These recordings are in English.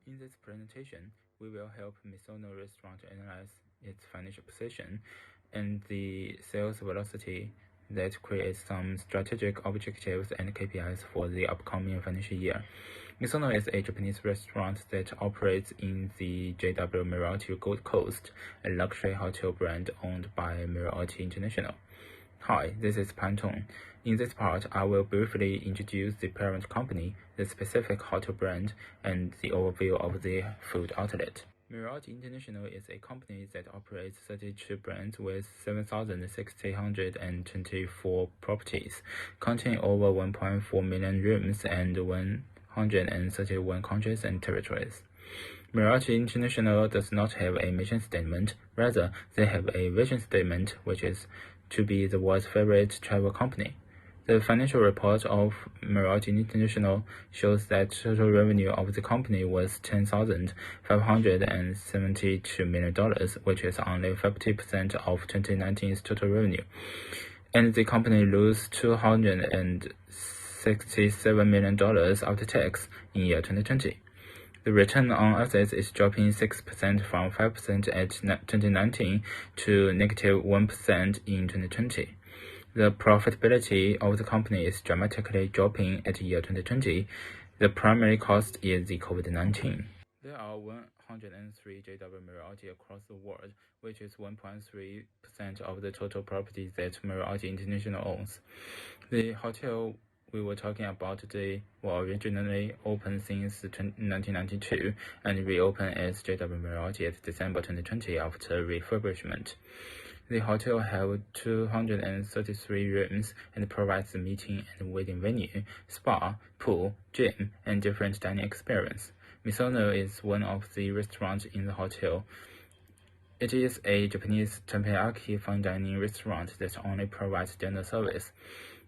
In this presentation, we will help Misono restaurant analyze its financial position and the sales velocity that creates some strategic objectives and KPIs for the upcoming financial year. Misono is a Japanese restaurant that operates in the JW Marriott Gold Coast, a luxury hotel brand owned by Marriott International. Hi, this is Pantong. In this part, I will briefly introduce the parent company, the specific hotel brand, and the overview of the food outlet. Marriott International is a company that operates 32 brands with 7,624 properties, counting over 1.4 million rooms and 131 countries and territories. Marriott International does not have a mission statement. Rather, they have a vision statement, which is to be the world's favorite travel company. The financial report of Marriott International shows that total revenue of the company was $10,572 million, which is only 50% of 2019's total revenue, and the company lose $267 million after tax in year 2020. The return on assets is dropping 6% from 5% at 2019 to negative 1% in 2020. The profitability of the company is dramatically dropping at year 2020. The primary cost is the COVID-19. There are 103 JW Marriott across the world, which is 1.3% of the total properties that Marriott International owns. The hotel we were talking about today was originally open since 1992 and reopened as JW Marriott at December 2020 after refurbishment. The hotel has 233 rooms and provides a meeting and wedding venue, spa, pool, gym, and different dining experience. Misono is one of the restaurants in the hotel. It is a Japanese teppanyaki fine dining restaurant that only provides dinner service.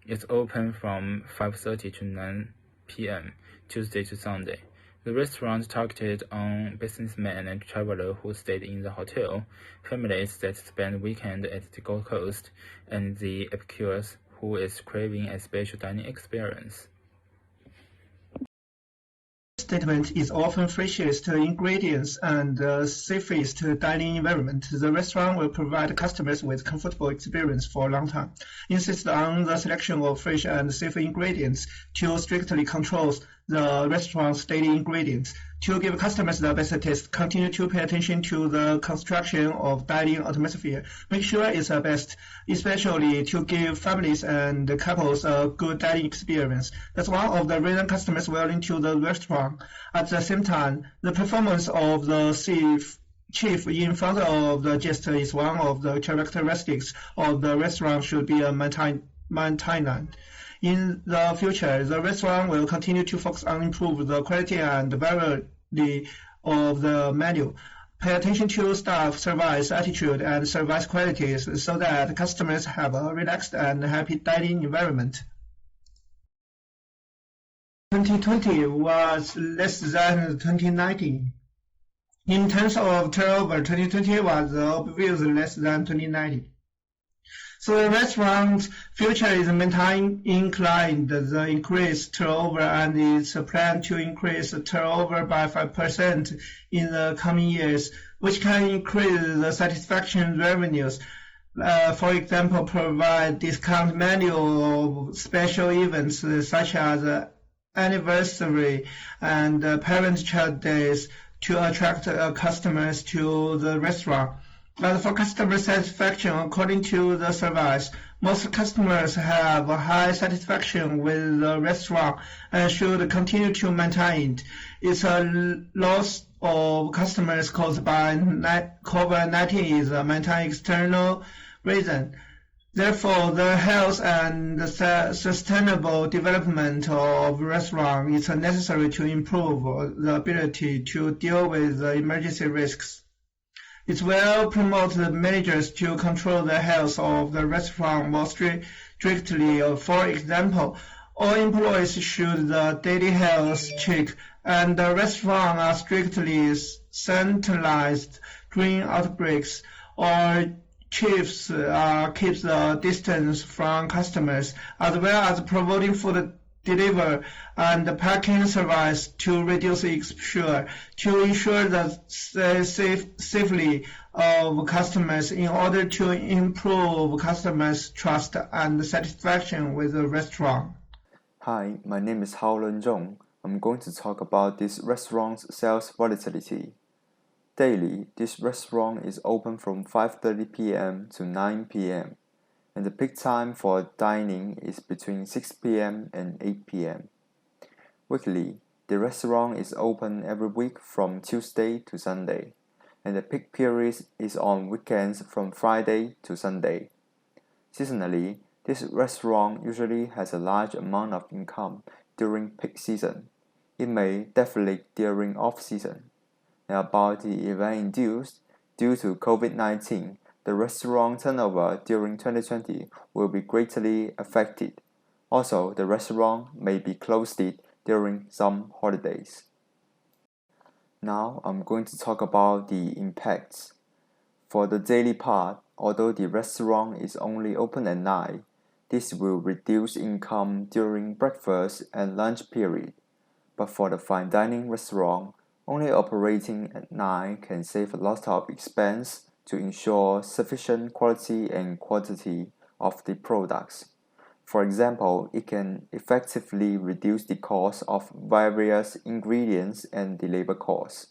It's open from 5:30 to 9 p.m., Tuesday to Sunday. The restaurant targeted on businessmen and travelers who stayed in the hotel, families that spend weekend at the Gold Coast, and the epicures who is craving a special dining experience. Statement is often freshest ingredients and safest dining environment. The restaurant will provide customers with comfortable experience for a long time. Insist on the selection of fresh and safe ingredients to strictly control the restaurant's daily ingredients. To give customers the best taste, continue to pay attention to the construction of dining atmosphere. Make sure it's the best, especially to give families and couples a good dining experience. That's one of the reasons customers will into the restaurant. At the same time, the performance of the chief in front of the guest is one of the characteristics of the restaurant should be maintained. In the future, the restaurant will continue to focus on improve the quality and variety of the menu. Pay attention to staff service attitude and service qualities so that customers have a relaxed and happy dining environment. 2020 was less than 2019. In terms of turnover, 2020 was obviously less than 2019. So the restaurant's future is maintaining inclined the increased turnover and its plan to increase turnover by 5% in the coming years, which can increase the satisfaction revenues. For example, provide discount menu of special events such as anniversary and parent-child days to attract customers to the restaurant. But for customer satisfaction, according to the surveys, most customers have a high satisfaction with the restaurant and should continue to maintain it. It's a loss of customers caused by COVID-19 is a main external reason. Therefore, the health and the sustainable development of restaurant is necessary to improve the ability to deal with the emergency risks. It will promote the managers to control the health of the restaurant more strictly. For example, all employees should the daily health check, and the restaurant are strictly centralized during outbreaks, or chiefs keeps the distance from customers, as well as providing food deliver and packing service to reduce exposure, to ensure the safety of customers in order to improve customers' trust and satisfaction with the restaurant. Hi, my name is Haolun Zhong. I'm going to talk about this restaurant's sales volatility. Daily, this restaurant is open from 5:30 p.m. to 9 p.m. and the peak time for dining is between 6 p.m. and 8 p.m. Weekly, the restaurant is open every week from Tuesday to Sunday, and the peak period is on weekends from Friday to Sunday. Seasonally, this restaurant usually has a large amount of income during peak season. It may deflate during off-season. Now about the event induced, due to COVID-19, the restaurant turnover during 2020 will be greatly affected. Also, the restaurant may be closed during some holidays. Now, I'm going to talk about the impacts. For the daily part, although the restaurant is only open at 9, this will reduce income during breakfast and lunch period. But for the fine dining restaurant, only operating at 9 can save a lot of expense to ensure sufficient quality and quantity of the products. For example, it can effectively reduce the cost of various ingredients and the labor costs.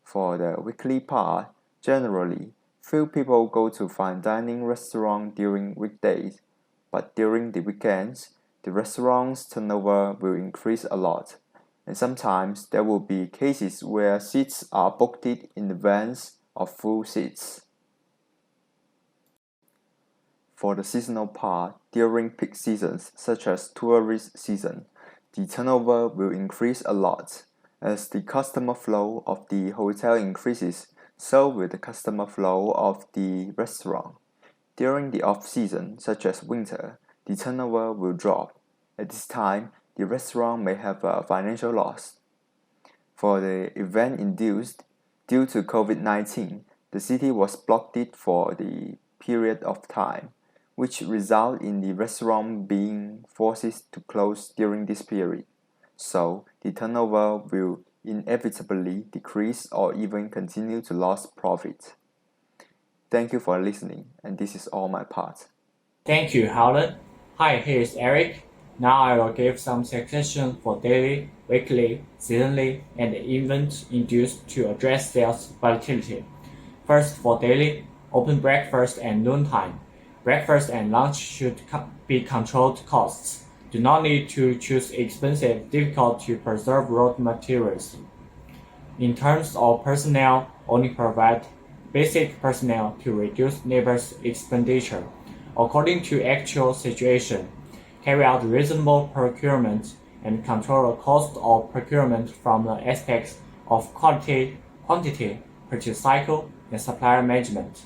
For the weekly part, generally, few people go to fine dining restaurant during weekdays, but during the weekends, the restaurant's turnover will increase a lot, and sometimes there will be cases where seats are booked in advance of full seats. For the seasonal part, during peak seasons such as tourist season, the turnover will increase a lot. As the customer flow of the hotel increases, so will the customer flow of the restaurant. During the off-season, such as winter, the turnover will drop. At this time, the restaurant may have a financial loss. For the event induced, due to COVID-19, the city was blocked for the period of time, which resulted in the restaurant being forced to close during this period. So, the turnover will inevitably decrease or even continue to lose profit. Thank you for listening, and this is all my part. Thank you, Haolun. Hi, here is Eric. Now I will give some suggestions for daily, weekly, seasonally, and event induced to address sales volatility. First, for daily, open breakfast and noontime. Breakfast and lunch should be controlled costs. Do not need to choose expensive, difficult to preserve raw materials. In terms of personnel, only provide basic personnel to reduce labor's expenditure. According to actual situation, carry out reasonable procurement and control the cost of procurement from the aspects of quality, quantity, purchase cycle, and supplier management.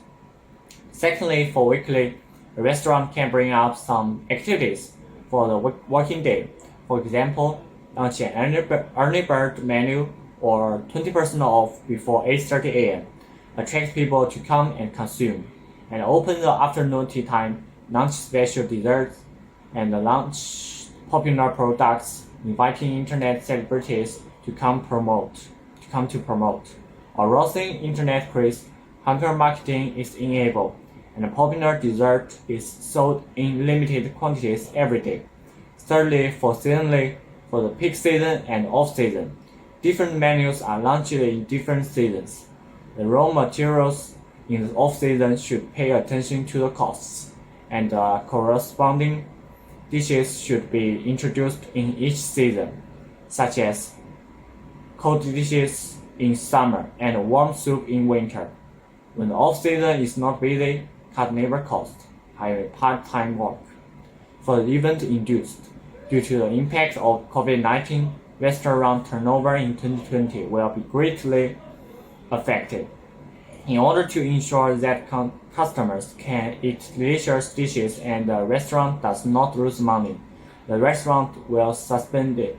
Secondly, for weekly, the restaurant can bring up some activities for the working day. For example, launch an early bird menu or 20% off before 8:30 a.m. Attract people to come and consume, and open the afternoon tea time, launch special desserts, and launch popular products, inviting internet celebrities to come to promote. A rousing internet craze, hunter marketing is enabled, and a popular dessert is sold in limited quantities every day. Thirdly, for seasonally, for the peak season and off-season, different menus are launched in different seasons. The raw materials in the off-season should pay attention to the costs, and corresponding dishes should be introduced in each season, such as cold dishes in summer and warm soup in winter. When the off-season is not busy, cut labor costs, hire part-time work. For the event induced, due to the impact of COVID-19, restaurant turnover in 2020 will be greatly affected. In order to ensure that customers can eat delicious dishes and the restaurant does not lose money, the restaurant will suspend the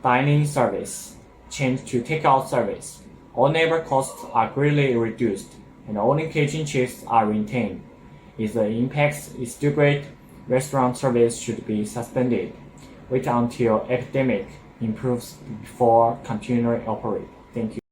dining service, change to takeout service. All labor costs are greatly reduced, and only kitchen chefs are retained. If the impact is still great, restaurant service should be suspended. wait until epidemic improves before continuing operate. Thank you.